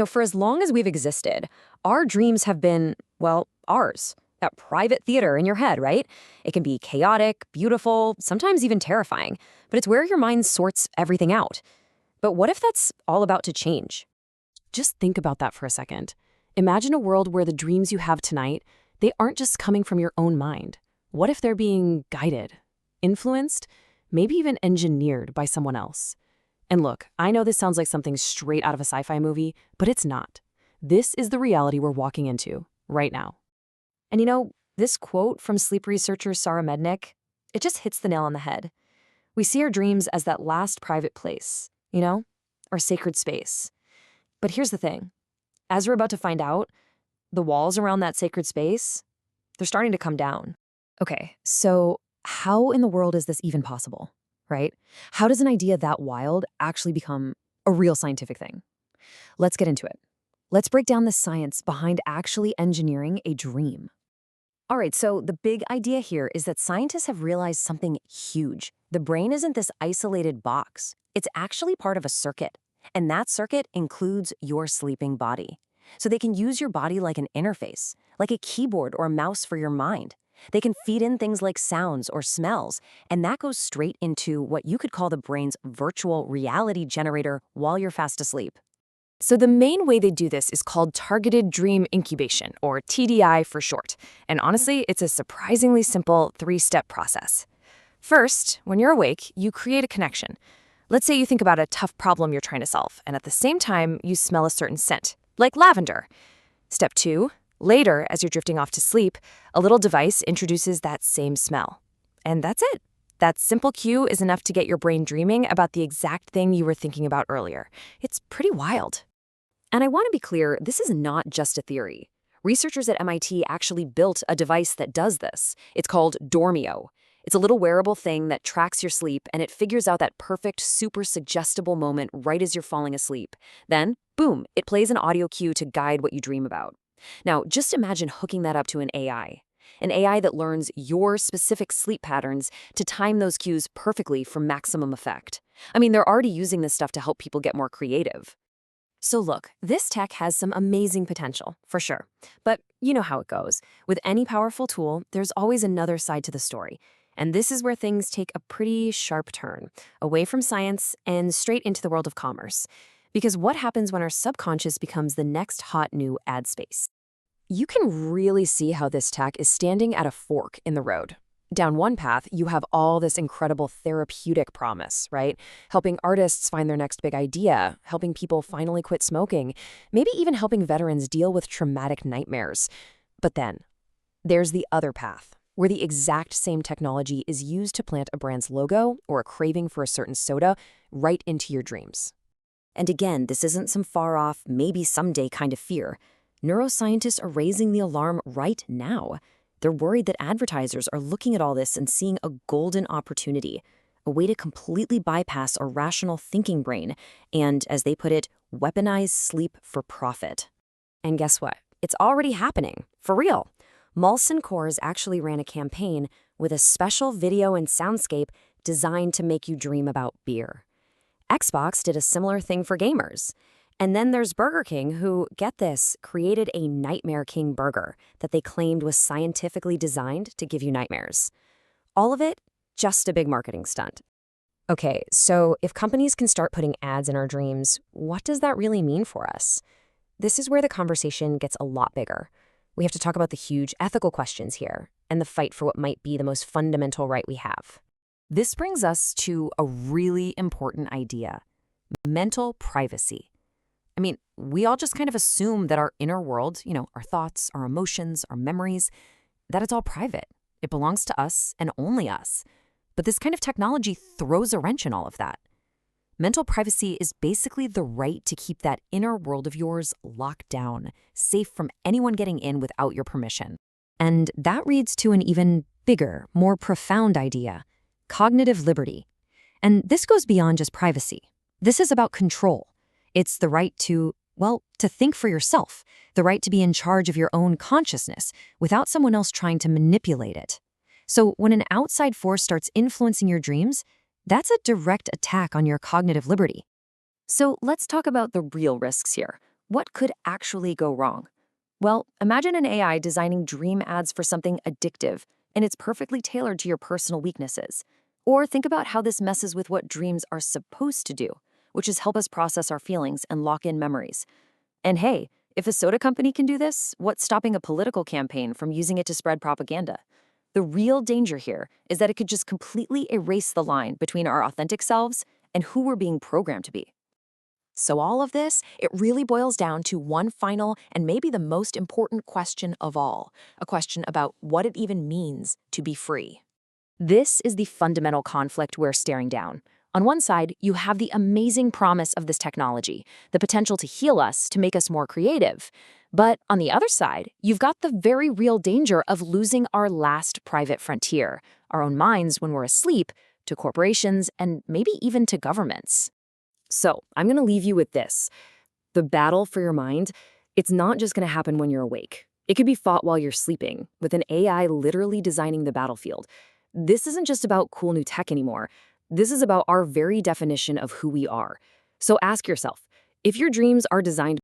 For as long as we've existed, our dreams have been, well, ours. That private theater in your head, right? It can be chaotic, beautiful, sometimes even terrifying, but it's where your mind sorts everything out. But what if that's all about to change? Just think about that for a second. Imagine a world where the dreams you have tonight, they aren't just coming from your own mind. What if they're being guided, influenced, maybe even engineered by someone else? And look, I know this sounds like something straight out of a sci-fi movie, but it's not. This is the reality we're walking into right now. And this quote from sleep researcher Sarah Mednick, it just hits the nail on the head. We see our dreams as that last private place, our sacred space. But here's the thing. As we're about to find out, the walls around that sacred space, they're starting to come down. Okay, so how in the world is this even possible, right? How does an idea that wild actually become a real scientific thing? Let's get into it. Let's break down the science behind actually engineering a dream. All right, so the big idea here is that scientists have realized something huge. The brain isn't this isolated box. It's actually part of a circuit, and that circuit includes your sleeping body. So they can use your body like an interface, like a keyboard or a mouse for your mind. They can feed in things like sounds or smells, and that goes straight into what you could call the brain's virtual reality generator while you're fast asleep. So the main way they do this is called targeted dream incubation, or TDI for short. And honestly, it's a surprisingly simple 3-step process. First, when you're awake, you create a connection. Let's say you think about a tough problem you're trying to solve, and at the same time, you smell a certain scent, like lavender. Step 2, later, as you're drifting off to sleep, a little device introduces that same smell. And that's it. That simple cue is enough to get your brain dreaming about the exact thing you were thinking about earlier. It's pretty wild. And I want to be clear, this is not just a theory. Researchers at MIT actually built a device that does this. It's called Dormio. It's a little wearable thing that tracks your sleep, and it figures out that perfect, super suggestible moment right as you're falling asleep. Then, boom, it plays an audio cue to guide what you dream about. Now, just imagine hooking that up to an AI. An AI that learns your specific sleep patterns to time those cues perfectly for maximum effect. I mean, they're already using this stuff to help people get more creative. So look, this tech has some amazing potential, for sure. But you know how it goes. With any powerful tool, there's always another side to the story. And this is where things take a pretty sharp turn, away from science and straight into the world of commerce. Because what happens when our subconscious becomes the next hot new ad space? You can really see how this tech is standing at a fork in the road. Down one path, you have all this incredible therapeutic promise, right? Helping artists find their next big idea, helping people finally quit smoking, maybe even helping veterans deal with traumatic nightmares. But then, there's the other path, where the exact same technology is used to plant a brand's logo or a craving for a certain soda right into your dreams. And again, this isn't some far-off, maybe someday kind of fear. Neuroscientists are raising the alarm right now. They're worried that advertisers are looking at all this and seeing a golden opportunity, a way to completely bypass our rational thinking brain and, as they put it, weaponize sleep for profit. And guess what? It's already happening, for real. Molson Coors actually ran a campaign with a special video and soundscape designed to make you dream about beer. Xbox did a similar thing for gamers. And then there's Burger King who, get this, created a Nightmare King burger that they claimed was scientifically designed to give you nightmares. All of it, just a big marketing stunt. Okay, so if companies can start putting ads in our dreams, what does that really mean for us? This is where the conversation gets a lot bigger. We have to talk about the huge ethical questions here and the fight for what might be the most fundamental right we have. This brings us to a really important idea: mental privacy. I mean, we all just kind of assume that our inner world, our thoughts, our emotions, our memories, that it's all private. It belongs to us and only us. But this kind of technology throws a wrench in all of that. Mental privacy is basically the right to keep that inner world of yours locked down, safe from anyone getting in without your permission. And that leads to an even bigger, more profound idea: cognitive liberty. And this goes beyond just privacy. This is about control. It's the right to think for yourself, the right to be in charge of your own consciousness without someone else trying to manipulate it. So when an outside force starts influencing your dreams, that's a direct attack on your cognitive liberty. So let's talk about the real risks here. What could actually go wrong? Well, imagine an AI designing dream ads for something addictive, and it's perfectly tailored to your personal weaknesses. Or think about how this messes with what dreams are supposed to do, which is help us process our feelings and lock in memories. And hey, if a soda company can do this, what's stopping a political campaign from using it to spread propaganda? The real danger here is that it could just completely erase the line between our authentic selves and who we're being programmed to be. So all of this, it really boils down to one final and maybe the most important question of all, a question about what it even means to be free. This is the fundamental conflict we're staring down. On one side, you have the amazing promise of this technology, the potential to heal us, to make us more creative. But on the other side, you've got the very real danger of losing our last private frontier, our own minds when we're asleep, to corporations and maybe even to governments. So, I'm going to leave you with this. The battle for your mind, it's not just going to happen when you're awake. It could be fought while you're sleeping, with an AI literally designing the battlefield. This isn't just about cool new tech anymore. This is about our very definition of who we are. So ask yourself, if your dreams are designed